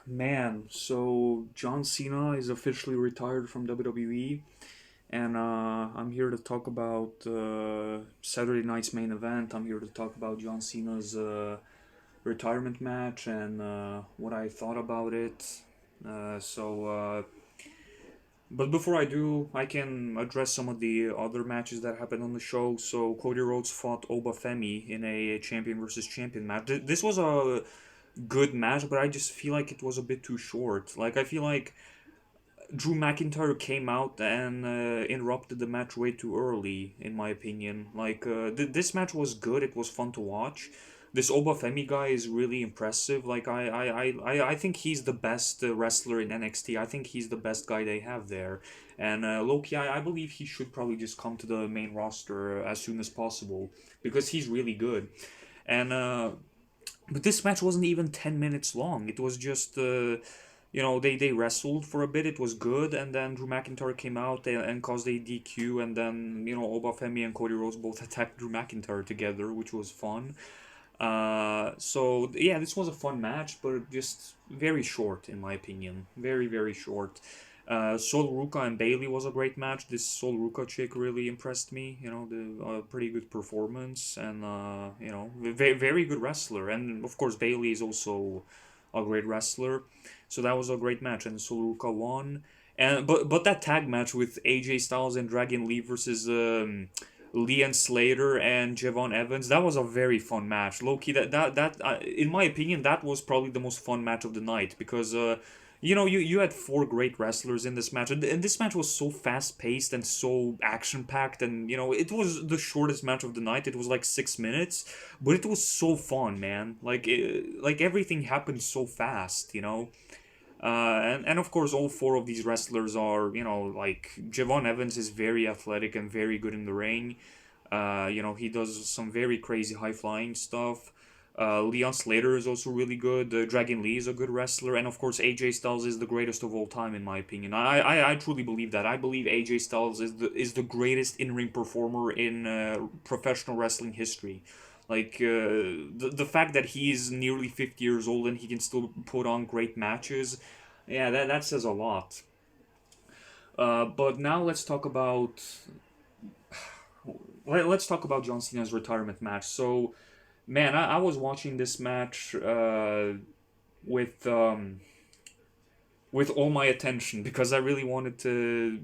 Man, so John Cena is officially retired from WWE, and I'm here to talk about Saturday night's main event. I'm here to talk about John Cena's retirement match and what I thought about it. But before I do, I can address some of the other matches that happened on the show. So Cody Rhodes fought Obafemi in a champion versus champion match. This was a good match, but I just feel like it was a bit too short. Like I feel like Drew McIntyre came out and interrupted the match way too early, in my opinion. Like this match was good; it was fun to watch. This Obafemi guy is really impressive. Like I think he's the best wrestler in NXT. I think he's the best guy they have there. And Loki, I believe he should probably just come to the main roster as soon as possible because he's really good. And but this match wasn't even 10 minutes long. It was just, they wrestled for a bit. It was good. And then Drew McIntyre came out and caused a DQ. And then, Obafemi and Cody Rhodes both attacked Drew McIntyre together, which was fun. Yeah, this was a fun match, but just very short, in my opinion. Very, very short. Sol Ruka and Bailey was a great match. This Sol Ruka chick really impressed me. The pretty good performance and very good wrestler. And of course, Bailey is also a great wrestler. So that was a great match, and Sol Ruka won. And but that tag match with AJ Styles and Dragon Lee versus Leon Slater and Javon Evans, that was a very fun match. Low key, in my opinion, that was probably the most fun match of the night because you had four great wrestlers in this match, and this match was so fast paced and so action packed, and it was the shortest match of the night. It was like 6 minutes, but it was so fun, man. Like everything happened so fast, and of course, all four of these wrestlers are, like Javon Evans is very athletic and very good in the ring. He does some very crazy high flying stuff. Leon Slater is also really good. Dragon Lee is a good wrestler, and of course, AJ Styles is the greatest of all time, in my opinion. I truly believe that. I believe AJ Styles is the greatest in ring performer in professional wrestling history. Like the fact that he's nearly 50 years old and he can still put on great matches, yeah, that says a lot. But now let's talk about John Cena's retirement match. So, man, I was watching this match with um, with all my attention because I really wanted to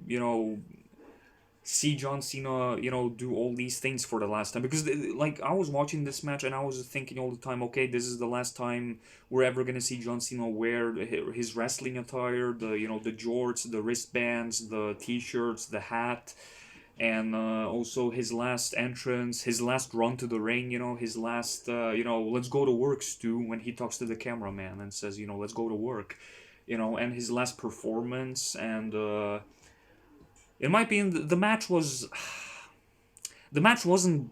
see John Cena, do all these things for the last time. Because, like, I was watching this match and I was thinking all the time, okay, this is the last time we're ever gonna see John Cena wear his wrestling attire, the jorts, the wristbands, the t-shirts, the hat, and also his last entrance, his last run to the ring, his last, let's go to work, Stu, when he talks to the cameraman and says, let's go to work, and his last performance and. In my opinion, the match wasn't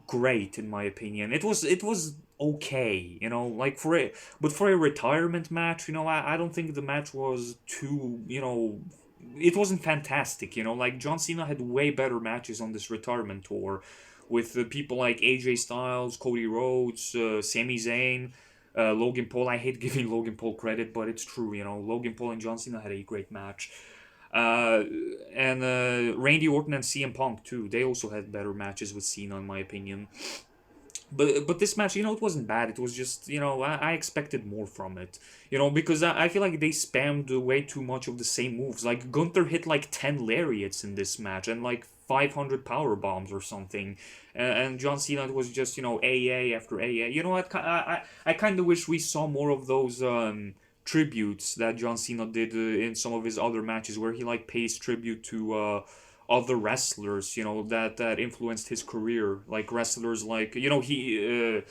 great. In my opinion, it was okay. Like but for a retirement match, I don't think the match was too. It wasn't fantastic. Like John Cena had way better matches on this retirement tour, with people like AJ Styles, Cody Rhodes, Sami Zayn. Logan Paul, I hate giving Logan Paul credit, but it's true. Logan Paul and John Cena had a great match. Uh, and Randy Orton and CM Punk too. They also had better matches with Cena, in my opinion. But this match, it wasn't bad. It was just, I expected more from it. Because I feel like they spammed way too much of the same moves. Like Gunther hit like 10 lariats in this match and like 500 power bombs or something. And John Cena was just, AA after AA. What? I kind of wish we saw more of those tributes that John Cena did in some of his other matches, where he like pays tribute to other wrestlers, that influenced his career, like wrestlers like he.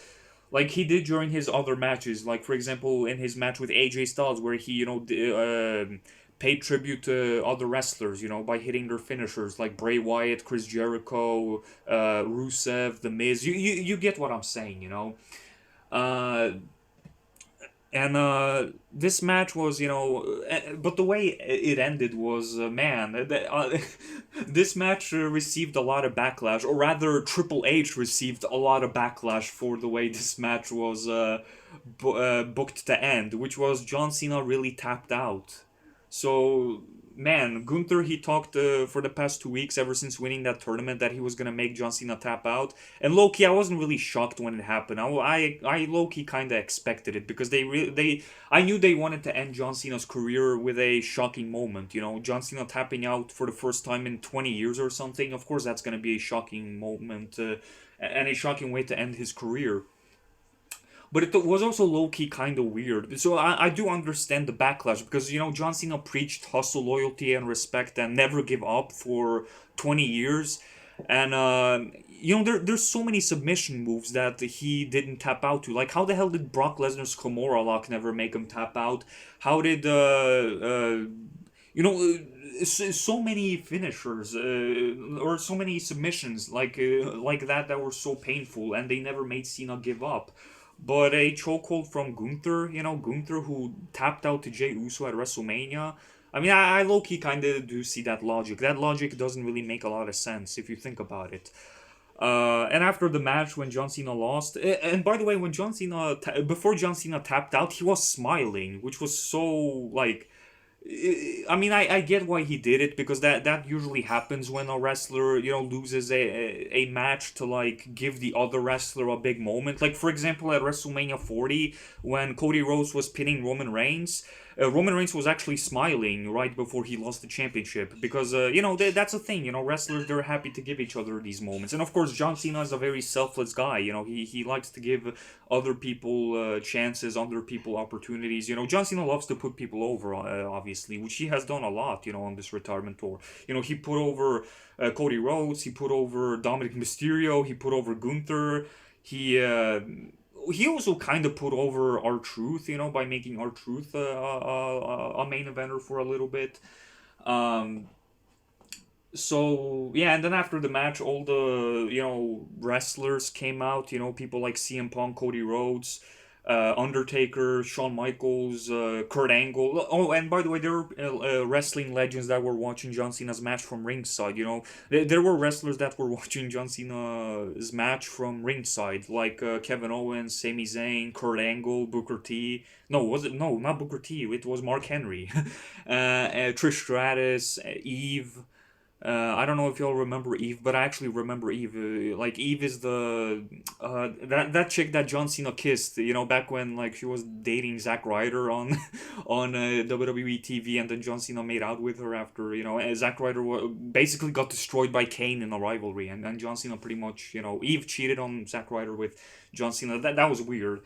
Like he did during his other matches, like for example in his match with AJ Styles, where he paid tribute to other wrestlers, by hitting their finishers like Bray Wyatt, Chris Jericho, Rusev, The Miz. You get what I'm saying, Uh, And this match was, but the way it ended was, man, this match received a lot of backlash, or rather, Triple H received a lot of backlash for the way this match was booked to end, which was John Cena really tapped out. So, man, Gunther, he talked for the past 2 weeks, ever since winning that tournament, that he was gonna make John Cena tap out. And low key, I wasn't really shocked when it happened. I low key kind of expected it because I knew they wanted to end John Cena's career with a shocking moment. You know, John Cena tapping out for the first time in 20 years or something. Of course, that's gonna be a shocking moment and a shocking way to end his career. But it was also low key kind of weird. So I do understand the backlash because, John Cena preached hustle, loyalty, and respect and never give up for 20 years. And, there's so many submission moves that he didn't tap out to. Like, how the hell did Brock Lesnar's Kimura lock never make him tap out? How did, you know, so many finishers or so many submissions like that were so painful and they never made Cena give up. But a chokehold from Gunther, Gunther who tapped out to Jey Uso at WrestleMania. I mean, I low key kind of do see that logic. That logic doesn't really make a lot of sense if you think about it. And after the match, when John Cena lost, and by the way, when before John Cena tapped out, he was smiling, which was so like I mean, I get why he did it because that usually happens when a wrestler, loses a match to like give the other wrestler a big moment. Like for example, at WrestleMania 40, when Cody Rhodes was pinning Roman Reigns, Roman Reigns was actually smiling right before he lost the championship because that's a thing. Wrestlers, they're happy to give each other these moments, and of course, John Cena is a very selfless guy. He likes to give other people chances, other people opportunities. John Cena loves to put people over, obviously, which he has done a lot. On this retirement tour. He put over Cody Rhodes, he put over Dominic Mysterio, he put over Gunther. He also kind of put over R-Truth, by making R-Truth a main eventer for a little bit. Um, so yeah, and then after the match, all the wrestlers came out. People like CM Punk, Cody Rhodes, Undertaker, Shawn Michaels, Kurt Angle. Oh, and by the way, there were wrestling legends that were watching John Cena's match from ringside. There were wrestlers that were watching John Cena's match from ringside, like Kevin Owens, Sami Zayn, Kurt Angle, Booker T. No, was it? No, not Booker T. It was Mark Henry, Trish Stratus, Eve. I don't know if y'all remember Eve, but I actually remember Eve. Like Eve is the that chick that John Cena kissed. Back when like she was dating Zack Ryder on on WWE TV, and then John Cena made out with her after Zack Ryder basically got destroyed by Kane in a rivalry, and John Cena pretty much Eve cheated on Zack Ryder with John Cena. That was weird.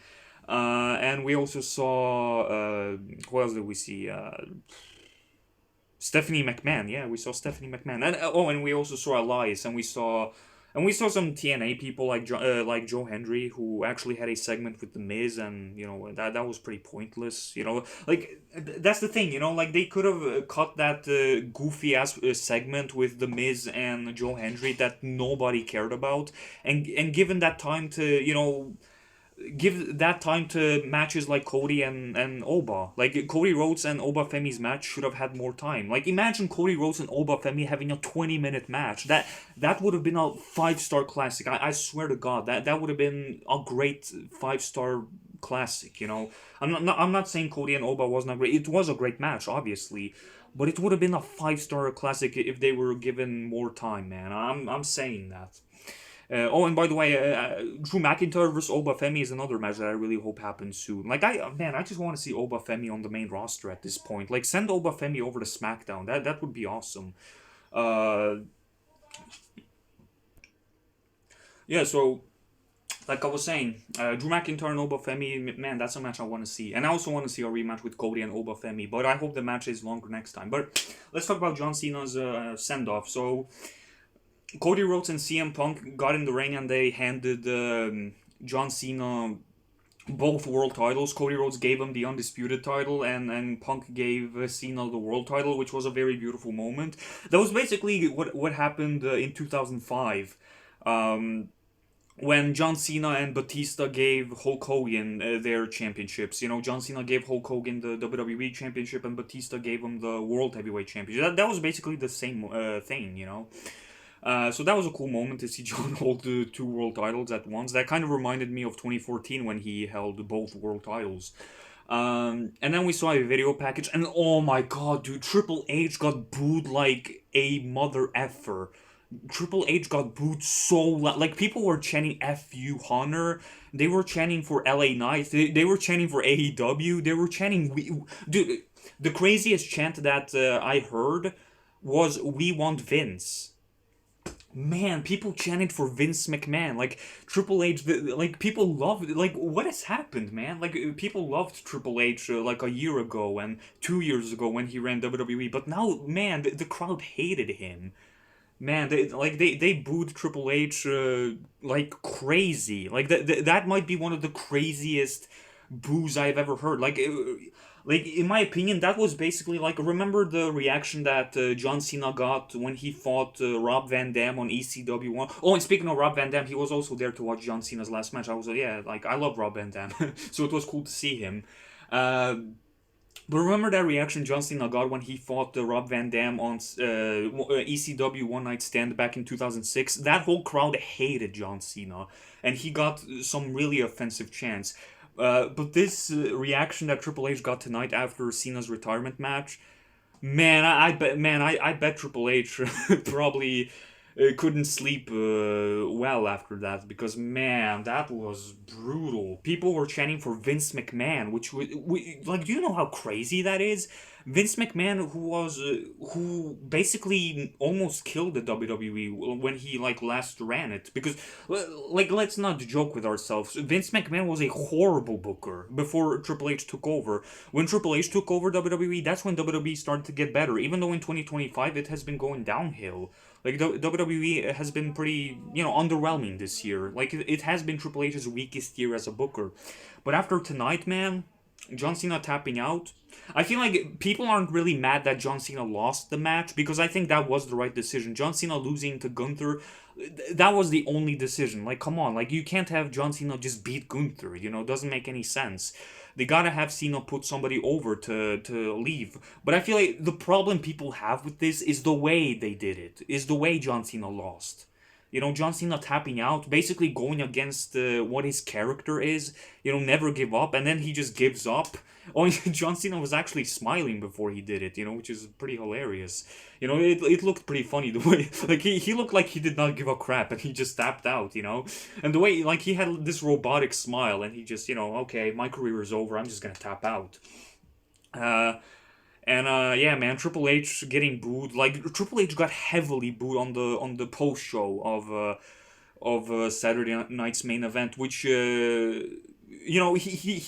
And we also saw what else did we see? Stephanie McMahon, yeah, we saw Stephanie McMahon, and and we also saw Elias, and we saw some TNA people like Joe Hendry, who actually had a segment with the Miz, and that was pretty pointless. Like that's the thing. Like they could have cut that goofy ass segment with the Miz and Joe Hendry that nobody cared about, and given that time to give that time to matches like Cody and Oba. Like Cody Rhodes and Oba Femi's match should have had more time. Like imagine Cody Rhodes and Oba Femi having a 20-minute match. That would have been a 5-star classic. I swear to God, that would have been a great 5-star classic. I'm not saying Cody and Oba wasn't a great. It was a great match, obviously. But it would have been a 5-star classic if they were given more time, man. I'm saying that. And by the way, Drew McIntyre versus Oba Femi is another match that I really hope happens soon. Like I just want to see Oba Femi on the main roster at this point. Like send Oba Femi over to SmackDown. That would be awesome. Uh, yeah. So like I was saying, Drew McIntyre and Oba Femi, man, that's a match I want to see. And I also want to see a rematch with Cody and Oba Femi. But I hope the match is longer next time. But let's talk about John Cena's send off. So Cody Rhodes and CM Punk got in the ring and they handed John Cena both world titles. Cody Rhodes gave him the undisputed title, and Punk gave Cena the world title, which was a very beautiful moment. That was basically what happened in 2005. Um, when John Cena and Batista gave Hulk Hogan their championships. You know, John Cena gave Hulk Hogan the WWE championship, and Batista gave him the World Heavyweight Championship. That was basically the same thing, you know. So that was a cool moment to see John hold the two world titles at once. That kind of reminded me of 2014 when he held both world titles. And then we saw a video package, and oh my god, dude, Triple H got booed like a mother effer. Triple H got booed so loud. Like, people were chanting F you, Hunter. They were chanting for LA Knight. They were chanting for AEW. They were chanting. Dude, the craziest chant that I heard was We Want Vince. Man, people chanted for Vince McMahon. Like, Triple H, like, people loved it. Like, what has happened, man? Like, people loved Triple H like a year ago and 2 years ago when he ran WWE. But now, man, the crowd hated him. Man, they booed Triple H like crazy. Like that might be one of the craziest boos I've ever heard. Like in my opinion, that was basically like, remember the reaction that John Cena got when he fought Rob Van Dam on ECW one. Oh, and speaking of Rob Van Dam, he was also there to watch John Cena's last match. I was like, yeah, like I love Rob Van Dam, so it was cool to see him. Uh, but remember that reaction John Cena got when he fought Rob Van Dam on ECW One Night Stand back in 2006? That whole crowd hated John Cena, and he got some really offensive chants. But this reaction that Triple H got tonight after Cena's retirement match, man, I bet Triple H probably couldn't sleep well after that, because man, that was brutal. People were chanting for Vince McMahon, which like, do you know how crazy that is? Vince McMahon, who basically almost killed the WWE when he like last ran it, because like, let's not joke with ourselves. Vince McMahon was a horrible booker before Triple H took over. When Triple H took over WWE, that's when WWE started to get better. Even though in 2025 it has been going downhill. Like, WWE has been pretty, underwhelming this year. Like, it has been Triple H's weakest year as a booker. But after tonight, man, John Cena tapping out, I feel like people aren't really mad that John Cena lost the match, because I think that was the right decision. John Cena losing to Gunther, that was the only decision. Like, come on, like, you can't have John Cena just beat Gunther, doesn't make any sense. They gotta have Cena put somebody over to leave. But I feel like the problem people have with this is the way they did it, is the way John Cena lost. John Cena tapping out, basically going against what his character is, never give up, and then he just gives up. Oh, John Cena was actually smiling before he did it, which is pretty hilarious. It looked pretty funny the way, like, he looked like he did not give a crap and he just tapped out, And the way, like, he had this robotic smile and he just, okay, my career is over, I'm just gonna tap out. Uh, yeah, man, Triple H getting booed. Like, Triple H got heavily booed on the post show of Saturday night's main event, which he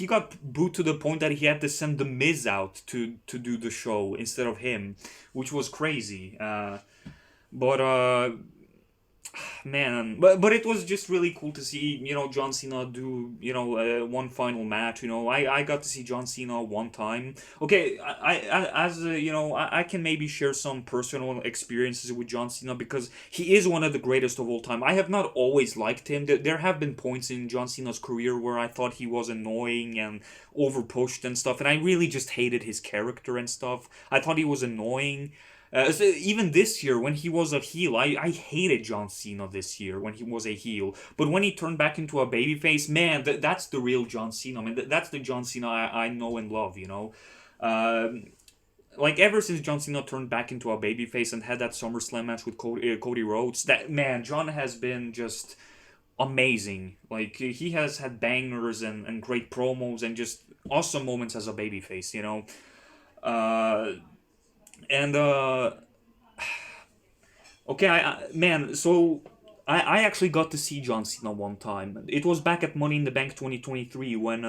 got booed to the point that he had to send the Miz out to do the show instead of him, which was crazy. But Man, but it was just really cool to see, John Cena do, one final match. I got to see John Cena one time. Okay, I can maybe share some personal experiences with John Cena, because he is one of the greatest of all time. I have not always liked him. There have been points in John Cena's career where I thought he was annoying and overpushed and stuff, and I really just hated his character and stuff. I thought he was annoying. So even this year, when he was a heel, I hated John Cena this year when he was a heel. But when he turned back into a babyface, man, that's the real John Cena. I mean, that's the John Cena I know and love, Like, ever since John Cena turned back into a babyface and had that SummerSlam match with Cody Rhodes, that, man, John has been just amazing. Like, he has had bangers and great promos and just awesome moments as a babyface, Uh, and Okay, man, so I actually got to see John Cena one time. It was back at Money in the Bank 2023 when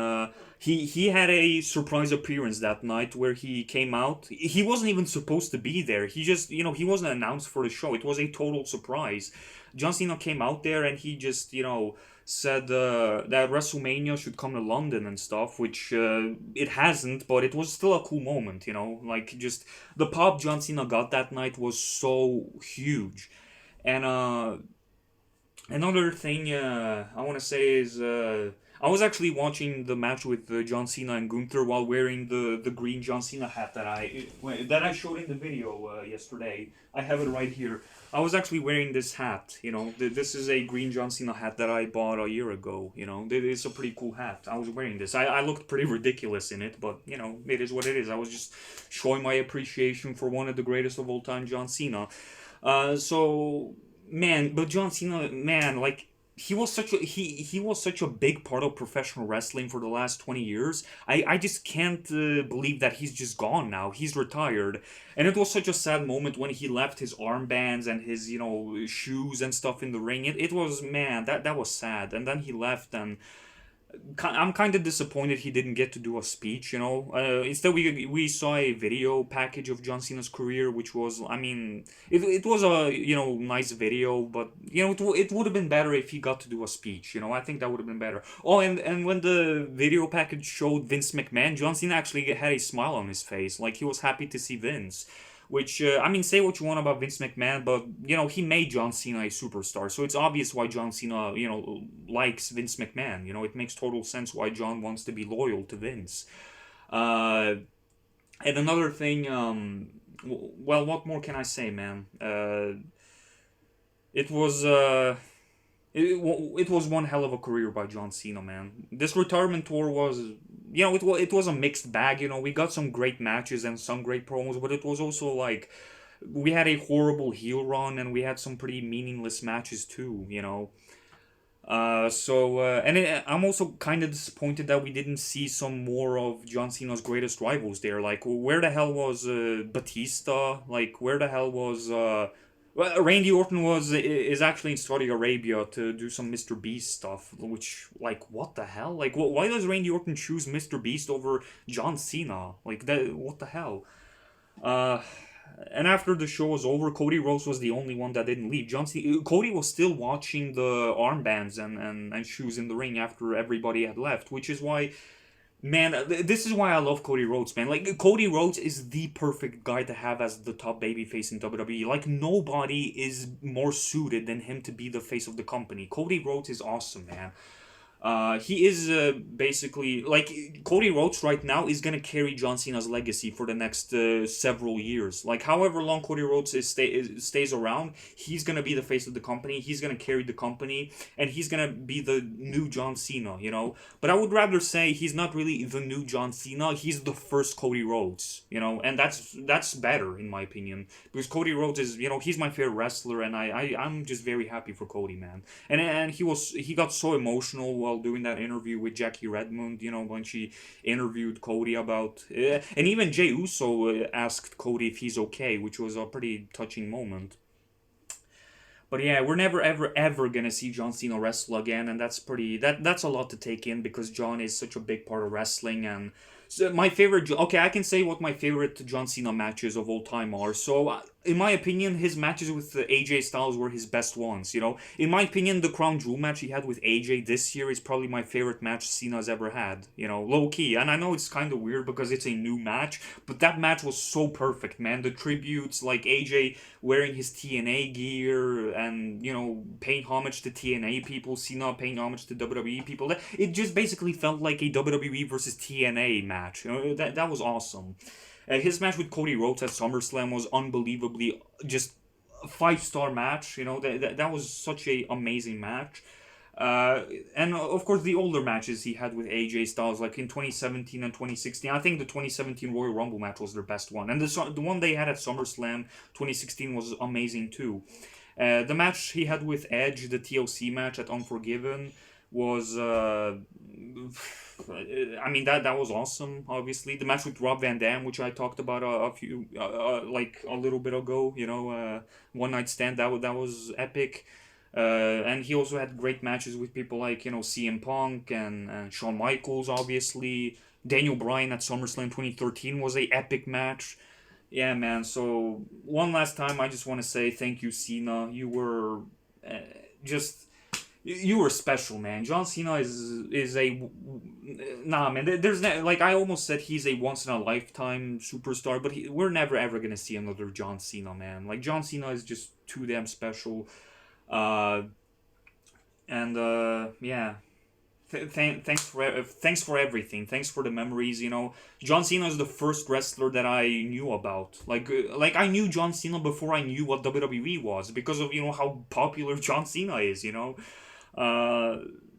he had a surprise appearance that night where he came out. He wasn't even supposed to be there. He just, he wasn't announced for the show. It was a total surprise. John Cena came out there and he just, said that WrestleMania should come to London and stuff, which it hasn't, but it was still a cool moment, Like, just the pop John Cena got that night was so huge. And Another thing I want to say is I was actually watching the match with John Cena and Gunther while wearing the green John Cena hat that I showed in the video yesterday. I have it right here. I was actually wearing this hat. This is a green John Cena hat that I bought a year ago. It's a pretty cool hat. I was wearing this. I looked pretty ridiculous in it, but it is what it is. I was just showing my appreciation for one of the greatest of all time, John Cena. So man, but John Cena, man, like he was such a big part of professional wrestling for the last 20 years. I just can't believe that he's just gone now. He's retired. And it was such a sad moment when he left his armbands and his, shoes and stuff in the ring. It was, man, that was sad. And then he left, and I'm kind of disappointed he didn't get to do a speech. Instead, we saw a video package of John Cena's career, which was, I mean, it was a nice video, but it would have been better if he got to do a speech. I think that would have been better. Oh, and when the video package showed Vince McMahon, John Cena actually had a smile on his face, like he was happy to see Vince. Which I mean, say what you want about Vince McMahon, but he made John Cena a superstar, so it's obvious why John Cena likes Vince McMahon. It makes total sense why John wants to be loyal to Vince. Uh, and another thing, well, what more can I say, man? It was it was one hell of a career by John Cena, man. This retirement tour was, it was a mixed bag. We got some great matches and some great promos, but it was also like we had a horrible heel run and we had some pretty meaningless matches too. I'm also kind of disappointed that we didn't see some more of John Cena's greatest rivals there. Like, where the hell was Batista? Like, where the hell was well, Randy Orton is actually in Saudi Arabia to do some Mr. Beast stuff, which, like, what the hell? Like, why does Randy Orton choose Mr. Beast over John Cena? Like, that, what the hell? Uh, and after the show was over, Cody Rhodes was the only one that didn't leave. Cody was still watching the armbands and shoes in the ring after everybody had left, which is why, man, this is why I love Cody Rhodes, man. Like, Cody Rhodes is the perfect guy to have as the top babyface in WWE. Like, nobody is more suited than him to be the face of the company. Cody Rhodes is awesome, man. He is basically like Cody Rhodes right now is gonna carry John Cena's legacy for the next several years. Like however long Cody Rhodes stays around, he's gonna be the face of the company. He's gonna carry the company, and he's gonna be the new John Cena. But I would rather say he's not really the new John Cena. He's the first Cody Rhodes. And that's better in my opinion because Cody Rhodes is he's my favorite wrestler, and I'm just very happy for Cody, man. And he got so emotional while doing that interview with Jackie Redmond, when she interviewed Cody about and even Jey Uso asked Cody if he's okay, which was a pretty touching moment. But yeah, we're never ever gonna see John Cena wrestle again, and that's a lot to take in because John is such a big part of wrestling. And so my favorite, okay, I can say what my favorite John Cena matches of all time are. So in my opinion, his matches with AJ Styles were his best ones. In my opinion, the Crown Jewel match he had with AJ this year is probably my favorite match Cena's ever had. Low key, and I know it's kind of weird because it's a new match, but that match was so perfect, man. The tributes, like AJ wearing his TNA gear and paying homage to TNA people, Cena paying homage to WWE people. It just basically felt like a WWE versus TNA match. That was awesome. His match with Cody Rhodes at SummerSlam was unbelievably just a 5-star match. That was such a amazing match. And of course, the older matches he had with AJ Styles, like in 2017 and 2016. I think the 2017 Royal Rumble match was their best one, and the one they had at SummerSlam 2016 was amazing too. The match he had with Edge, the TLC match at Unforgiven, was I mean that was awesome. Obviously, the match with Rob Van Dam, which I talked about a few like a little bit ago, One Night Stand, that was epic. And he also had great matches with people like CM Punk and Shawn Michaels. Obviously, Daniel Bryan at SummerSlam 2013 was a epic match. Yeah, man. So one last time, I just want to say thank you, Cena. You were just you were special, man. John Cena is a nah, man. Like I almost said he's a once in a lifetime superstar, but we're never ever gonna see another John Cena, man. Like John Cena is just too damn special. Uh, And yeah, thanks for everything. Thanks for the memories. You know, John Cena is the first wrestler that I knew about. Like I knew John Cena before I knew what WWE was because of how popular John Cena is. Uh,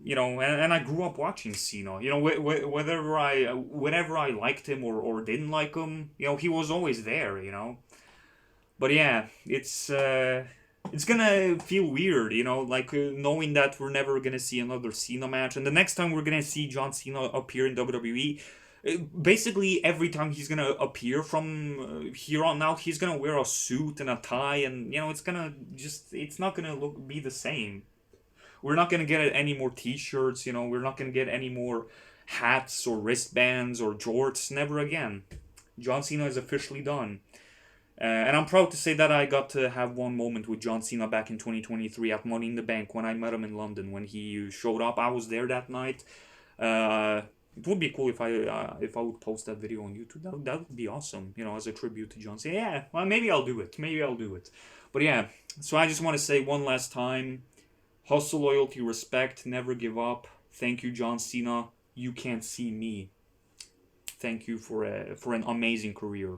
and I grew up watching Cena. Whether I liked him or didn't like him, he was always there. But yeah, it's gonna feel weird, like knowing that we're never gonna see another Cena match, and the next time we're gonna see John Cena appear in WWE, basically every time he's gonna appear from here on out, he's gonna wear a suit and a tie, and it's not gonna be the same. We're not gonna get any more T-shirts, we're not gonna get any more hats or wristbands or jorts. Never again. John Cena is officially done. And I'm proud to say that I got to have one moment with John Cena back in 2023 at Money in the Bank when I met him in London when he showed up. I was there that night. It would be cool if I would post that video on YouTube. That would be awesome, as a tribute to John Cena. Yeah, well, maybe I'll do it. Maybe I'll do it. But yeah, so I just want to say one last time: hustle, loyalty, respect, never give up. Thank you, John Cena. You can't see me. Thank you for an amazing career.